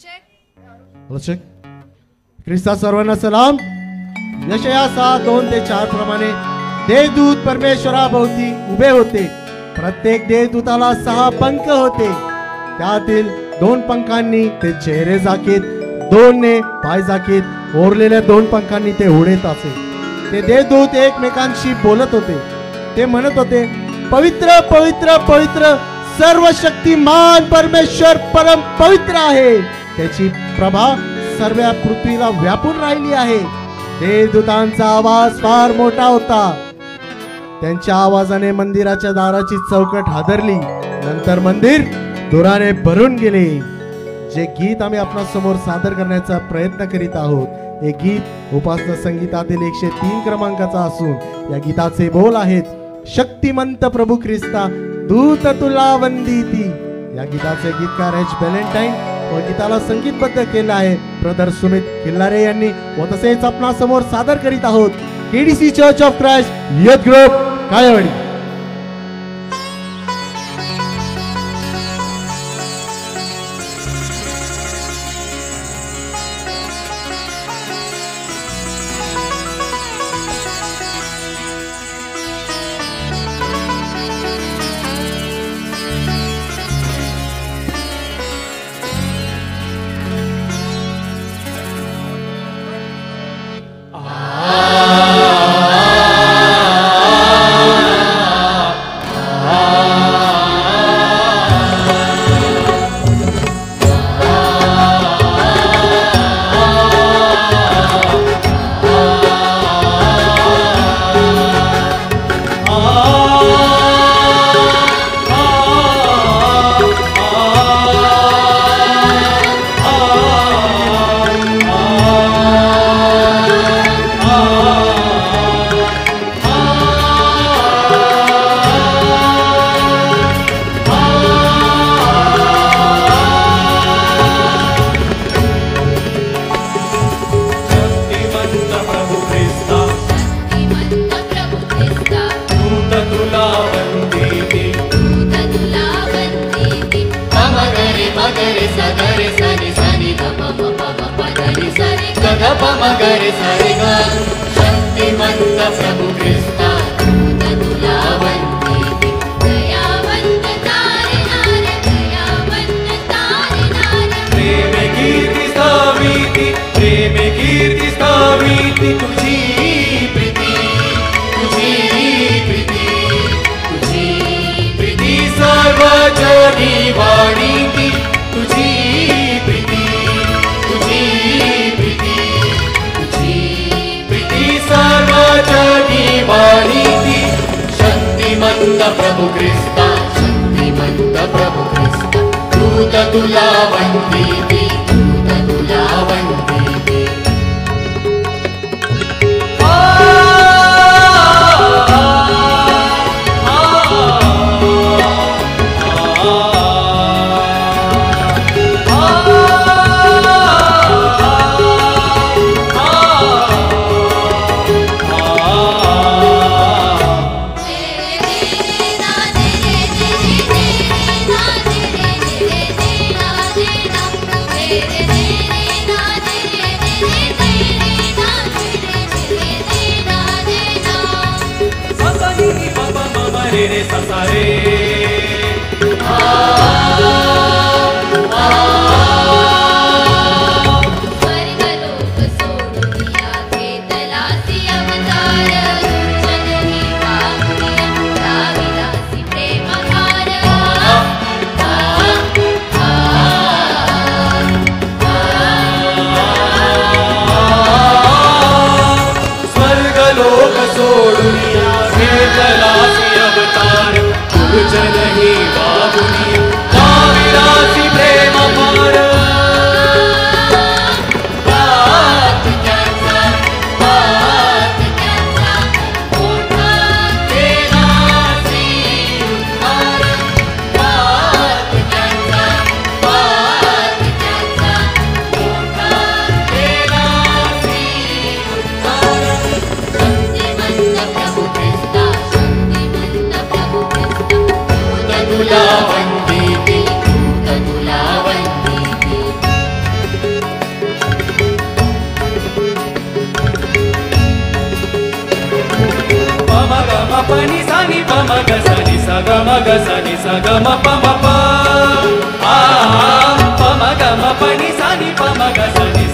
Check. ख्रिस्ता सर्वांना सलाम. यशया 6:2-4 प्रमाणे देवदूत परमेश्वराभोवती उभे होते. प्रत्येक देवदूताला 6 पंख होते. त्यातील 2 पंखांनी ते चेहरे झाकीत, 2ने पाय झाकीत, ओरलेल्या 2 पंखांनी ते उडत असे. ते देवदूत एकमेकांशी बोलत होते. ते म्हणत होते, पवित्र पवित्र पवित्र सर्वशक्तिमान परमेश्वर परम पवित्र आहे. त्याची प्रभा सर्व पृथ्वीला व्यापून राहिली आहे. देवदूतांचा आवाज फार मोठा होता. त्यांच्या आवाजाने मंदिराच्या दाराची चौकट हादरली. नंतर मंदिर धुराने भरून गेले. जे गीत आम्ही आपल्या समोर सादर करण्याचा प्रयत्न करीत आहोत, हे गीत उपासना संगीतातील 103 क्रमांकाचा असून या गीताचे बोल आहेत, शक्तिमंत प्रभू ख्रिस्ता दूत तुला वंदिती. या गीताचे गीतकार एच व्हॅलेंटाईन व गीताला संगीतबद्ध केलं आहे ब्रदर सुमित खिल्लारे यांनी. व तसेच आपणा समोर सादर करीत आहोत KDC church of Christ youth group Kalewadi. प्रभु ख्रिस्ता, शक्तिमंत प्रभु ख्रिस्ता, दूत तुला वंदिती, दूत तुला वंदिती. स्वर्गलोक सोडून या अवतार ग स नि स ग म प म प आ प म ग म प नि सा नि प म ग स नि